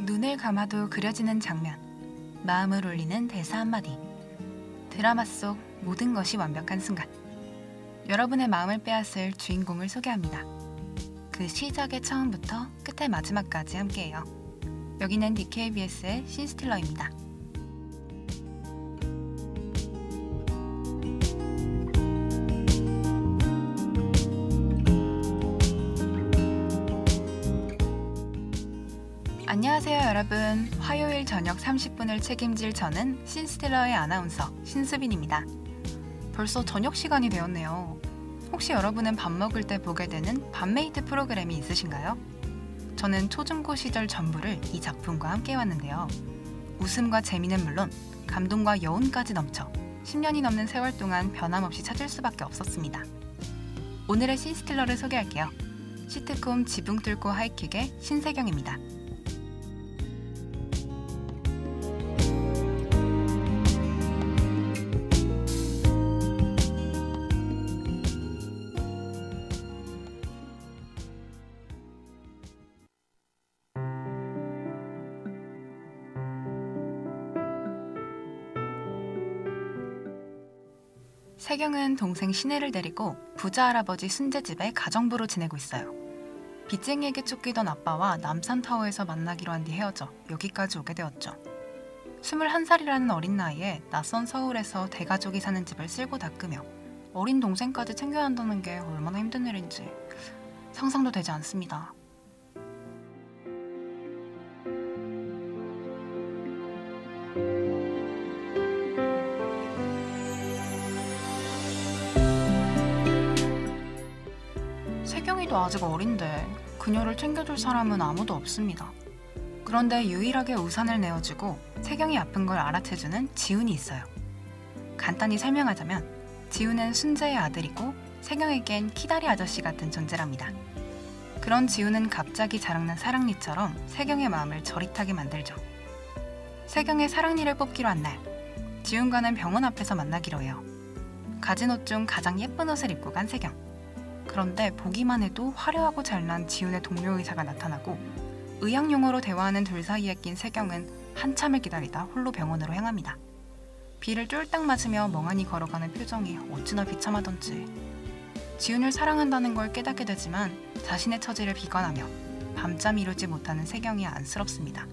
눈을 감아도 그려지는 장면, 마음을 울리는 대사 한마디. 드라마 속 모든 것이 완벽한 순간. 여러분의 마음을 빼앗을 주인공을 소개합니다. 그 시작의 처음부터 끝의 마지막까지 함께해요. 여기는 DKBS의 신스틸러입니다. 안녕하세요 여러분. 화요일 저녁 30분을 책임질 저는 신스틸러의 아나운서 신수빈입니다. 벌써 저녁 시간이 되었네요. 혹시 여러분은 밥 먹을 때 보게 되는 밥메이트 프로그램이 있으신가요? 저는 초중고 시절 전부를 이 작품과 함께 해왔는데요. 웃음과 재미는 물론 감동과 여운까지 넘쳐 10년이 넘는 세월 동안 변함없이 찾을 수밖에 없었습니다. 오늘의 신스틸러를 소개할게요. 시트콤 지붕 뚫고 하이킥의 신세경입니다. 세경은 동생 신혜를 데리고 부자 할아버지 순재 집에 가정부로 지내고 있어요. 빚쟁이에게 쫓기던 아빠와 남산타워에서 만나기로 한 뒤 헤어져 여기까지 오게 되었죠. 21살이라는 어린 나이에 낯선 서울에서 대가족이 사는 집을 쓸고 닦으며 어린 동생까지 챙겨야 한다는 게 얼마나 힘든 일인지 상상도 되지 않습니다. 세경이도 아직 어린데 그녀를 챙겨줄 사람은 아무도 없습니다. 그런데 유일하게 우산을 내어주고 세경이 아픈 걸 알아채주는 지훈이 있어요. 간단히 설명하자면 지훈은 순재의 아들이고 세경에겐 키다리 아저씨 같은 존재랍니다. 그런 지훈은 갑자기 자랑난 사랑니처럼 세경의 마음을 저릿하게 만들죠. 세경의 사랑니를 뽑기로 한 날, 지훈과는 병원 앞에서 만나기로 해요. 가진 옷 중 가장 예쁜 옷을 입고 간 세경. 그런데 보기만 해도 화려하고 잘난 지훈의 동료 의사가 나타나고 의학용어로 대화하는 둘 사이에 낀 세경은 한참을 기다리다 홀로 병원으로 향합니다. 비를 쫄딱 맞으며 멍하니 걸어가는 표정이 어찌나 비참하던지. 지훈을 사랑한다는 걸 깨닫게 되지만 자신의 처지를 비관하며 밤잠 이루지 못하는 세경이 안쓰럽습니다.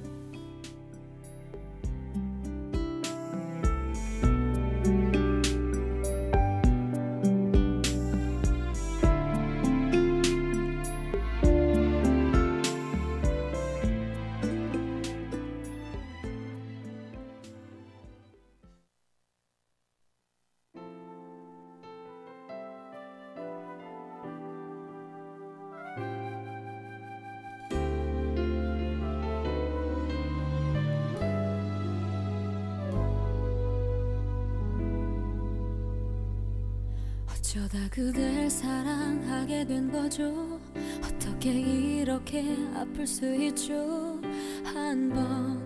어쩌다 그댈 사랑하게 된 거죠. 어떻게 이렇게 아플 수 있죠. 한 번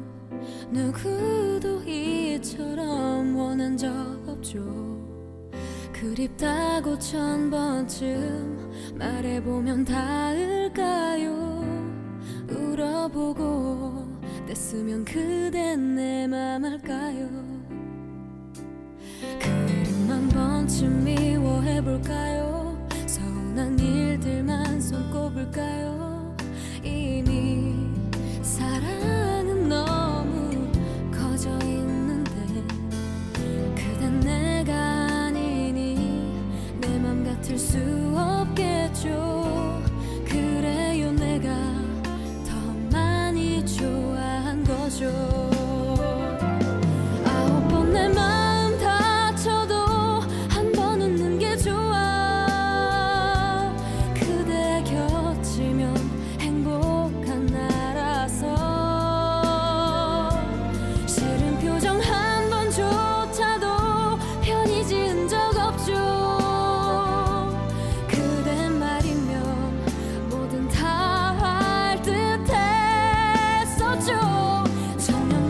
누구도 이처럼 원한 적 없죠. 그립다고 1000번쯤 말해보면 닿을까요. 울어보고 뗐으면 그댄 내 맘 알까요. 그림만 번쯤 미워해볼까요. 서운한 일들만 손꼽을까요. 이미 사랑은 너무 커져 있는데 그댄 내가 아니니 내 맘 같을 수 없겠죠. 그래요 내가 더 많이 좋아한 거죠. 정녕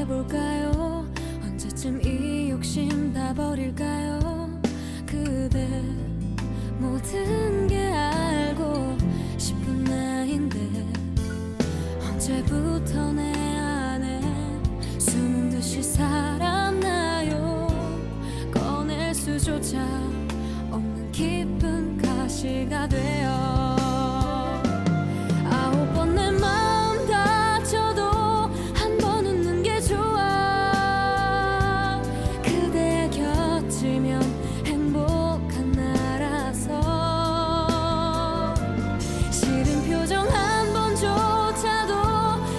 알아볼까요? 언제쯤 이 욕심 다 버릴까요? 그대 모든 게 알고 싶은 나인데 언제부터 내 안에 숨은 듯이 살았나요? 꺼낼 수조차 없는 깊은 가시가 되어 아홉 번 내 마음 다쳐도 한 번 웃는 게 좋아. 그대 곁이면 행복한 나라서 싫은 표정 한 번조차도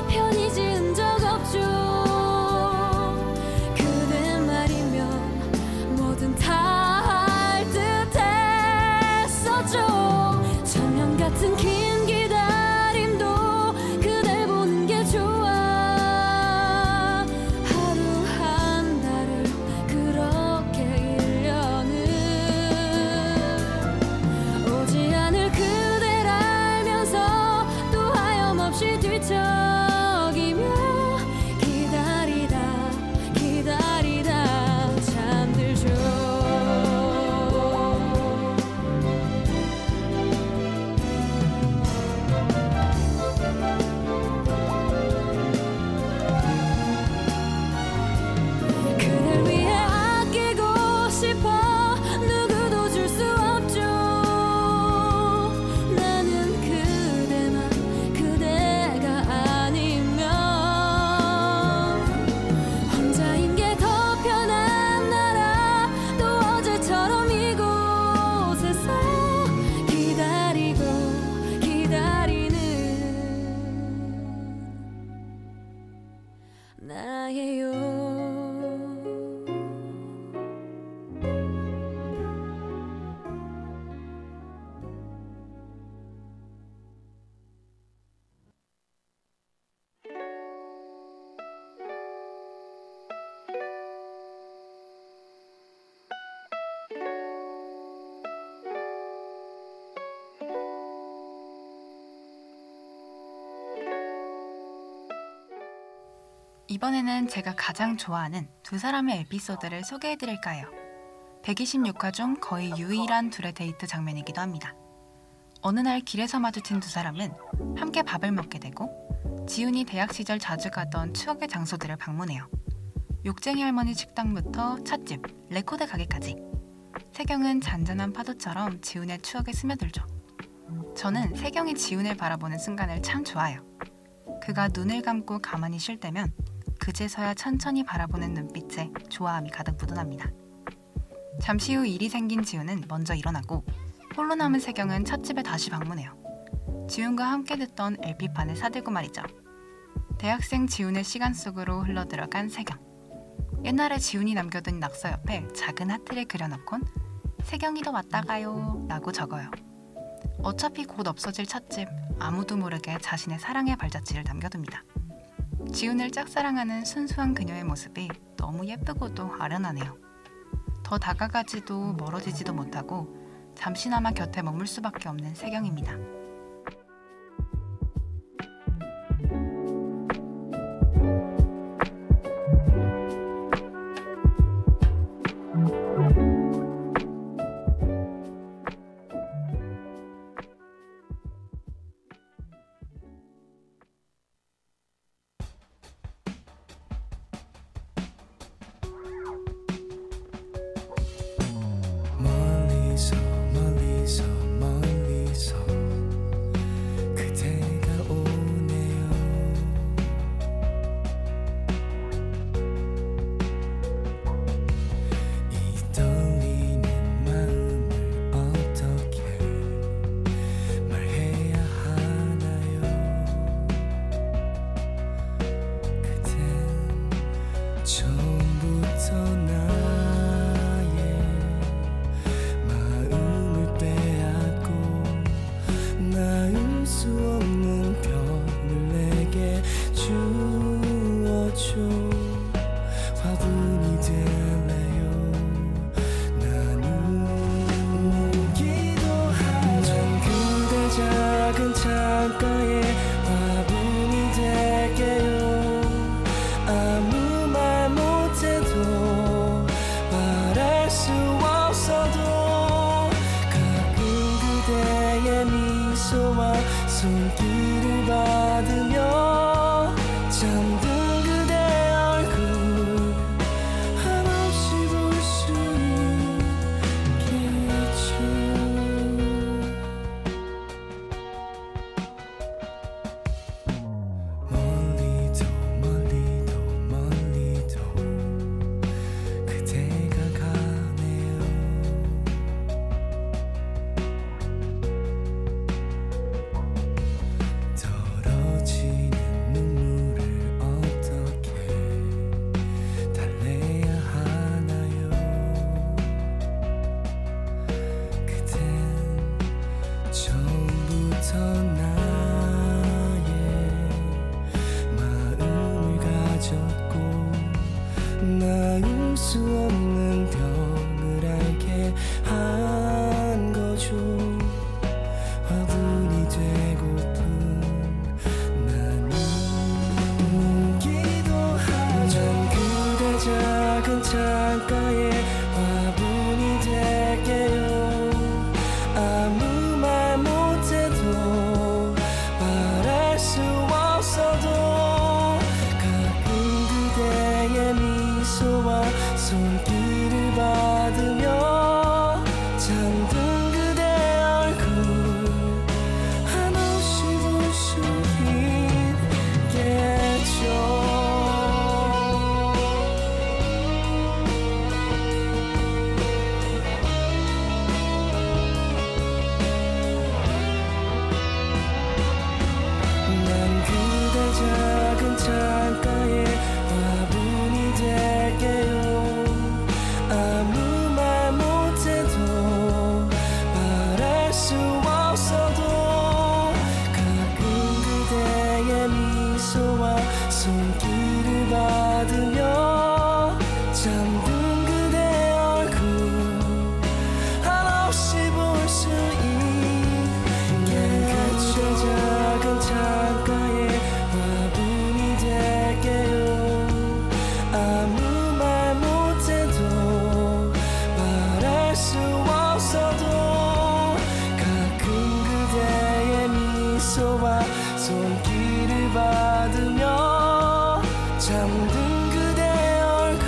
편히 지은 적 없죠. 그대 말이면 뭐든 다 할 듯 했었죠. 천년 같은 긴 기다림도 그댈 보는 게 좋아. 하루 한 달을 그렇게 1년을 오지 않을 그댈 알면서 또 하염없이 뒤척이며 기다리다 기다리다 잠들죠. 그댈 위해 아끼고 싶어 누구도 줄 수 없죠. 나는 그대만 그대가 아니면 혼자인 게 더 편한 나라. 또 어제처럼 이곳에서 기다리고 기다리는 나예요. 이번에는 제가 가장 좋아하는 두 사람의 에피소드를 소개해드릴까 해요. 126화 중 거의 유일한 둘의 데이트 장면이기도 합니다. 어느 날 길에서 마주친 두 사람은 함께 밥을 먹게 되고 지훈이 대학 시절 자주 가던 추억의 장소들을 방문해요. 욕쟁이 할머니 식당부터 찻집, 레코드 가게까지. 세경은 잔잔한 파도처럼 지훈의 추억에 스며들죠. 저는 세경이 지훈을 바라보는 순간을 참 좋아해요. 그가 눈을 감고 가만히 쉴 때면 그제서야 천천히 바라보는 눈빛에 좋아함이 가득 묻어납니다. 잠시 후 일이 생긴 지훈은 먼저 일어나고 홀로 남은 세경은 찻집에 다시 방문해요. 지훈과 함께 듣던 LP판을 사들고 말이죠. 대학생 지훈의 시간 속으로 흘러들어간 세경. 옛날에 지훈이 남겨둔 낙서 옆에 작은 하트를 그려놓곤 세경이도 왔다 가요 라고 적어요. 어차피 곧 없어질 찻집, 아무도 모르게 자신의 사랑의 발자취를 남겨둡니다. 지훈을 짝사랑하는 순수한 그녀의 모습이 너무 예쁘고도 아련하네요. 더 다가가지도 멀어지지도 못하고 잠시나마 곁에 머물 수밖에 없는 세경입니다. 창가에 화분이 될게요. 아무 손길을 받으며 잠든 그대 얼굴 한없이 볼 수 있겠죠. 멀리도 멀리도 멀리도 그대가 가네요. 떨어지는 눈물을 어떻게 달래야 하나요? 그댄 처음부터 나의 마음을 가졌고 나을 수 없는 병을 알게 한 거죠. 화분이 되고픈 나는 기도하면 그대 작은 창가에 화분이 될게요. 아무 말 못해도 말할 수 없어도 가끔 그대의 미소와 손길을 받으며 잠든 그대 얼굴 한없이 볼 수 있겠죠. 난 그대 작은 창가에 화분이 될게요. 아무 말 못해도 말할 수 없어도 가끔 그대의 미소와 손길을 받으며 잠든 그대 얼굴 한없이 볼 수 있겠죠. 작은 창가에 화분이 될게요. 아무 말 못해도 말할 수 없어도 가끔 그대의 미소와 손길을 받으며 잠든 그대 얼굴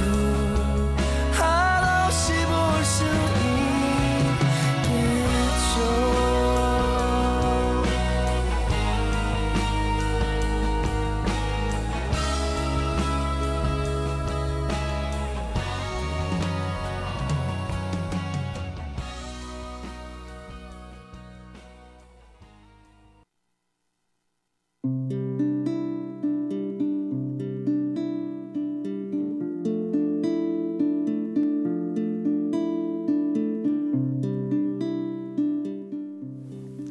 한없이 볼 수 있겠죠.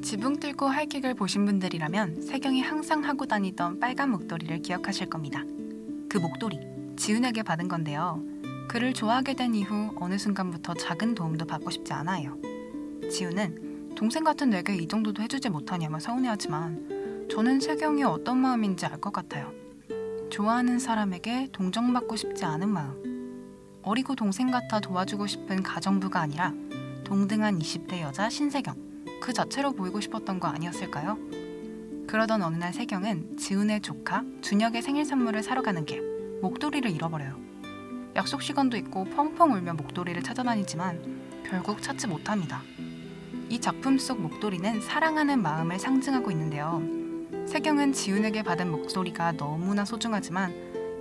지붕 뚫고 하이킥을 보신 분들이라면 세경이 항상 하고 다니던 빨간 목도리를 기억하실 겁니다. 그 목도리, 지훈에게 받은 건데요. 그를 좋아하게 된 이후 어느 순간부터 작은 도움도 받고 싶지 않아요. 지훈은 동생 같은 내게 이 정도도 해주지 못하냐며 서운해하지만 저는 세경이 어떤 마음인지 알 것 같아요. 좋아하는 사람에게 동정받고 싶지 않은 마음. 어리고 동생 같아 도와주고 싶은 가정부가 아니라 동등한 20대 여자 신세경. 그 자체로 보이고 싶었던 거 아니었을까요? 그러던 어느 날 세경은 지훈의 조카 준혁의 생일 선물을 사러 가는 길 목도리를 잃어버려요. 약속 시간도 있고 펑펑 울며 목도리를 찾아다니지만 결국 찾지 못합니다. 이 작품 속 목도리는 사랑하는 마음을 상징하고 있는데요. 세경은 지훈에게 받은 목도리가 너무나 소중하지만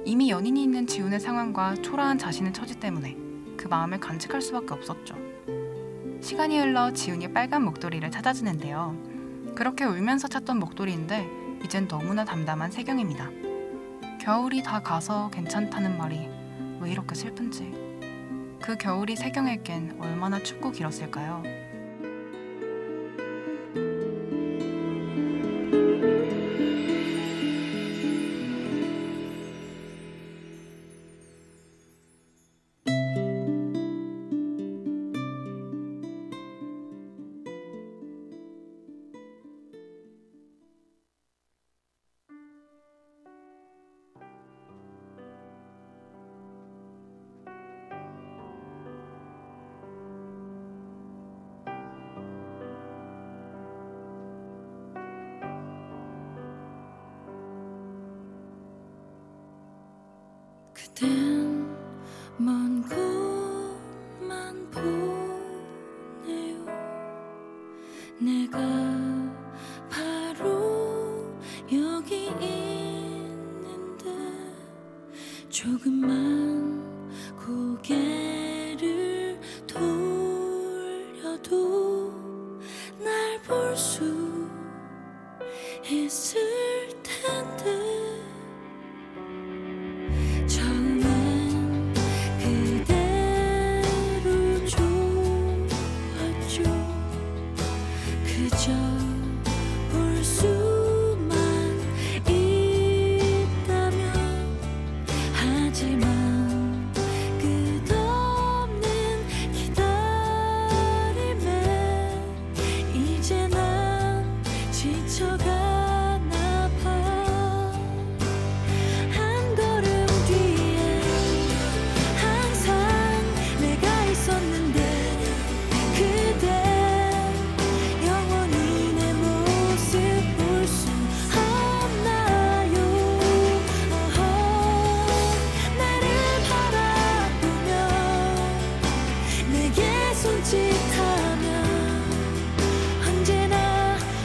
이미 연인이 있는 지훈의 상황과 초라한 자신의 처지 때문에 그 마음을 간직할 수밖에 없었죠. 시간이 흘러 지훈이 빨간 목도리를 찾아주는데요. 그렇게 울면서 찾던 목도리인데 이젠 너무나 담담한 세경입니다. 겨울이 다 가서 괜찮다는 말이 왜 이렇게 슬픈지. 그 겨울이 세경에겐 얼마나 춥고 길었을까요? 여기 있는데 조금만 고개를 돌려도 날 볼 수 있을 텐데 처음엔 그대로 좋았죠. 그저 볼 수만 있다면. 하지만 끝없는 기다림에 이제 난 지쳐가나 봐. 한 걸음 뒤에 항상 내가 있었는데 그대 영원히 내 모습 볼 수 없나요? 어허, 나를 바라보며 내게 손짓하며 언제나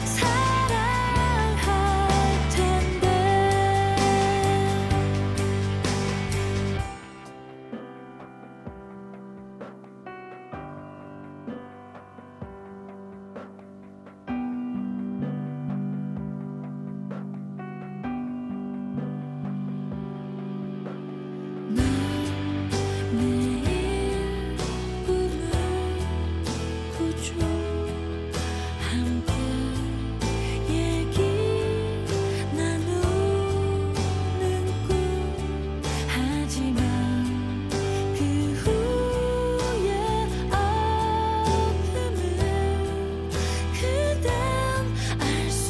사랑할 텐데. 난 매일 꿈을 꾸죠. 함께 얘기 나누는 꿈. 하지만 그 후에 아픔을 그댄 알 수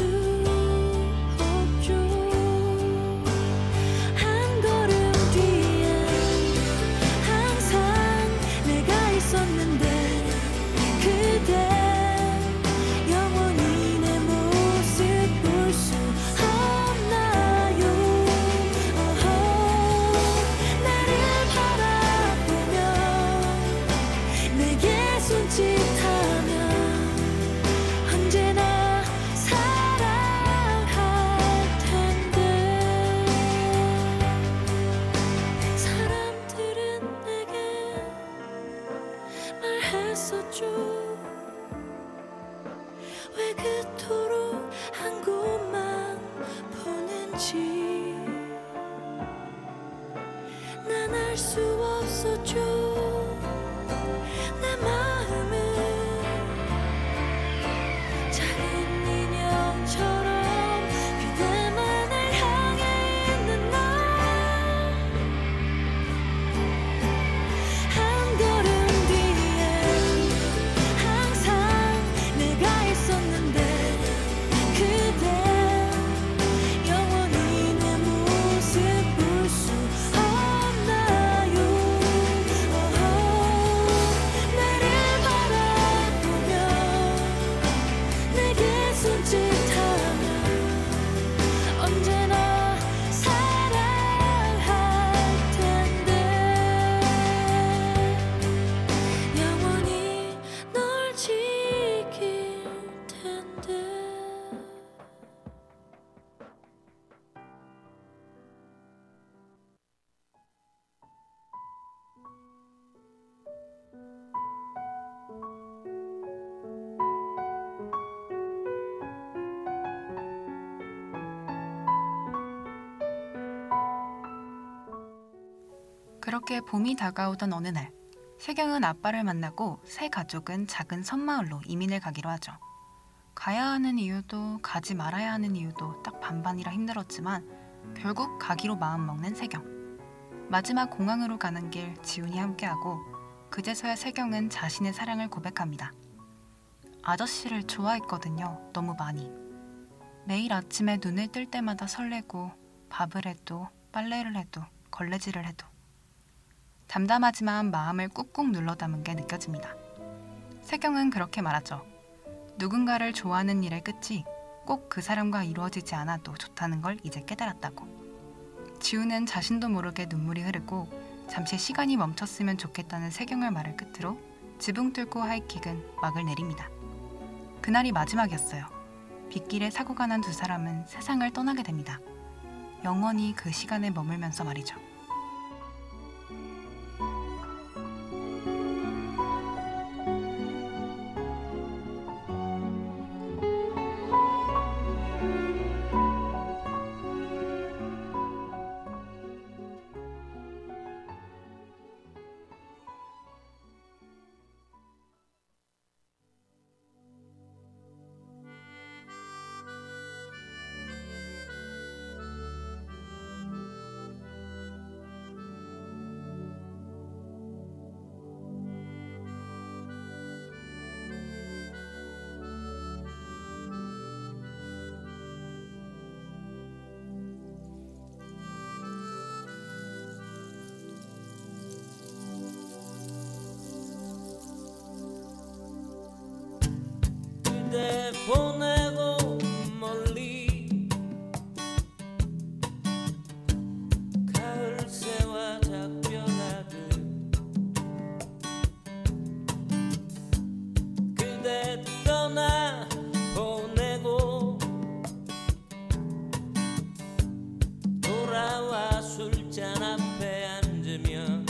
없죠. 한 걸음 뒤에 항상 내가 있었는데 그대 영원히 내 모습 볼 수 없나요? 어허, 나를 바라보며 내게 손짓하며 언제나 사랑할 텐데. 사람들은 내게 말했었죠. 왜 그토록 한 곳만 보는지. 난 알 수 없었죠. 내 마음은 작은 인형처럼 그대만을 향해 있는 날. 한 걸음 뒤에 항상 내가 있었는데 그대 영원히 내 모습 볼 수 없나요? 어허, 나를 바라보며 내게 손짓하며 언제나 사랑할 텐데. 영원히 널 지킬 텐데. 그렇게 봄이 다가오던 어느 날, 세경은 아빠를 만나고 새 가족은 작은 섬마을로 이민을 가기로 하죠. 가야 하는 이유도 가지 말아야 하는 이유도 딱 반반이라 힘들었지만 결국 가기로 마음먹는 세경. 마지막 공항으로 가는 길 지훈이 함께하고 그제서야 세경은 자신의 사랑을 고백합니다. 아저씨를 좋아했거든요. 너무 많이. 매일 아침에 눈을 뜰 때마다 설레고 밥을 해도 빨래를 해도 걸레질을 해도 담담하지만 마음을 꾹꾹 눌러 담은 게 느껴집니다. 세경은 그렇게 말하죠. 누군가를 좋아하는 일의 끝이 꼭 그 사람과 이루어지지 않아도 좋다는 걸 이제 깨달았다고. 지우는 자신도 모르게 눈물이 흐르고 잠시 시간이 멈췄으면 좋겠다는 세경의 말을 끝으로 지붕 뚫고 하이킥은 막을 내립니다. 그날이 마지막이었어요. 빗길에 사고가 난 두 사람은 세상을 떠나게 됩니다. 영원히 그 시간에 머물면서 말이죠. 그대 보내고 멀리 가을새와 작별하듯 그대 떠나 보내고 돌아와 술잔 앞에 앉으면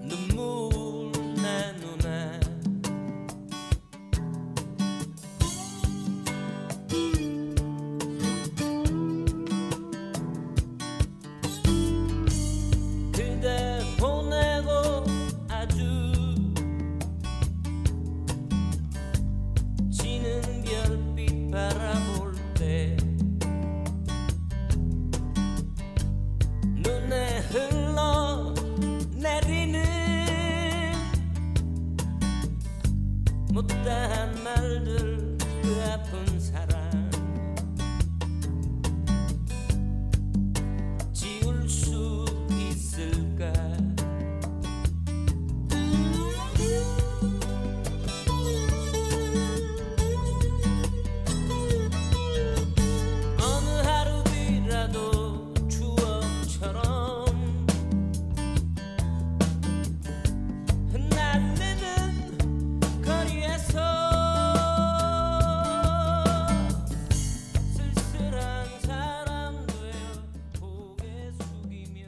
눈물 나 누나 그대 보내고 아주 지는 별빛 바라볼 때 눈에 흘러 내리는 못다한 말들 그 아픈 사랑 지울 수 있을까 어느 하루 뒤라도 추억처럼 흩날리는 거리에서 쓸쓸한 사람 되어 고개 숙이면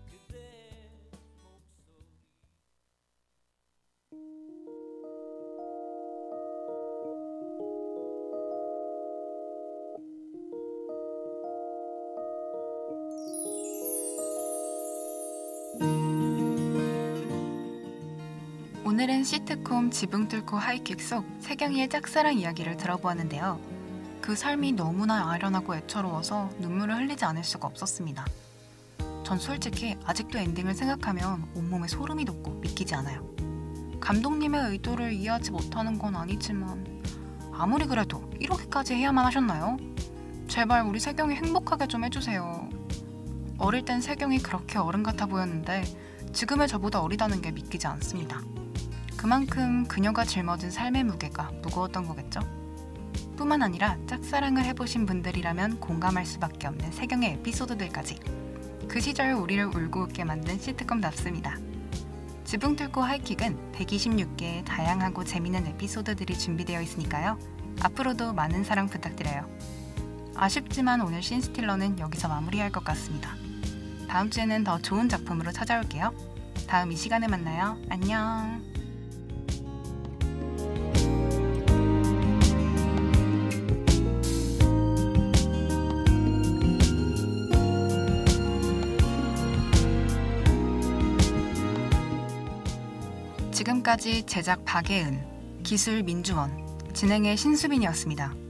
그대 목소리 오늘은 시트콤 지붕 뚫고 하이킥 속 세경이의 짝사랑 이야기를 들어보았는데요. 그 삶이 너무나 아련하고 애처로워서 눈물을 흘리지 않을 수가 없었습니다. 전 솔직히 아직도 엔딩을 생각하면 온몸에 소름이 돋고 믿기지 않아요. 감독님의 의도를 이해하지 못하는 건 아니지만 아무리 그래도 이렇게까지 해야만 하셨나요? 제발 우리 세경이 행복하게 좀 해주세요. 어릴 땐 세경이 그렇게 어른 같아 보였는데 지금의 저보다 어리다는 게 믿기지 않습니다. 그만큼 그녀가 짊어진 삶의 무게가 무거웠던 거겠죠? 뿐만 아니라 짝사랑을 해보신 분들이라면 공감할 수밖에 없는 세경의 에피소드들까지 그 시절 우리를 울고 웃게 만든 시트콤답습니다. 지붕 뚫고 하이킥은 126개의 다양하고 재미있는 에피소드들이 준비되어 있으니까요. 앞으로도 많은 사랑 부탁드려요. 아쉽지만 오늘 신스틸러는 여기서 마무리할 것 같습니다. 다음 주에는 더 좋은 작품으로 찾아올게요. 다음 이 시간에 만나요. 안녕. 지금까지 제작 박예은, 기술 민주원, 진행의 신수빈이었습니다.